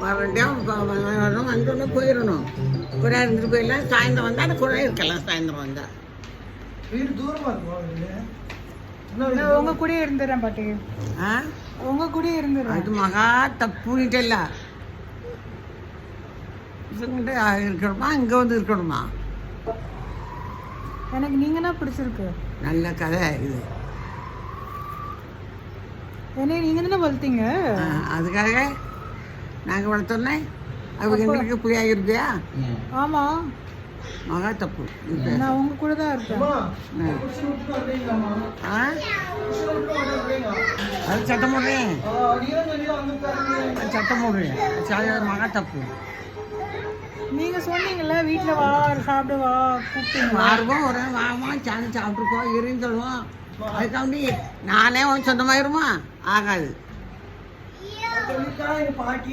வரணும் வந்தோடனே போயிடணும். கூட இருந்துட்டு போயிடலாம். சாயந்தரம் வந்தால் அந்த கூட இருக்கலாம். சாயந்தரம் வந்தால் வீடு தூரமாக இருக்கும். உங்க கூட இருந்துடுறேன் பாட்டி. உங்க கூட இருந்துடுறேன். அது மகா தப்புனிட்டல்ல. இருக்கணுமா இங்கே வந்து இருக்கணுமா? எனக்கு நீங்கன்னா பிடிச்சிருக்கு. நல்ல கதை இது. என்ன நீங்க தானே வளர்த்தீங்க? அதுக்காக நாங்கள் வளர்த்தோன்னே அவங்க எங்களுக்கு பிள்ளையாக இருக்கியா? ஆமா மகா தப்பு. நான் உங்க கூட தான் இருக்கேன். அது சட்டம் போடுறேன். சட்டம் போடுறேன். மகா தப்பு. நீங்க சொன்னீங்கல்ல வீட்டுல வா சாப்பிடு வா கூப்பிட்டீங்க. வருவோம் ஒரு வாமா சாணி சாப்பிட்டுருப்போம் இருன்னு சொல்லுவோம். அதுக்காண்டி நானே சொந்தமாயிருமா? ஆகாது. பாட்டி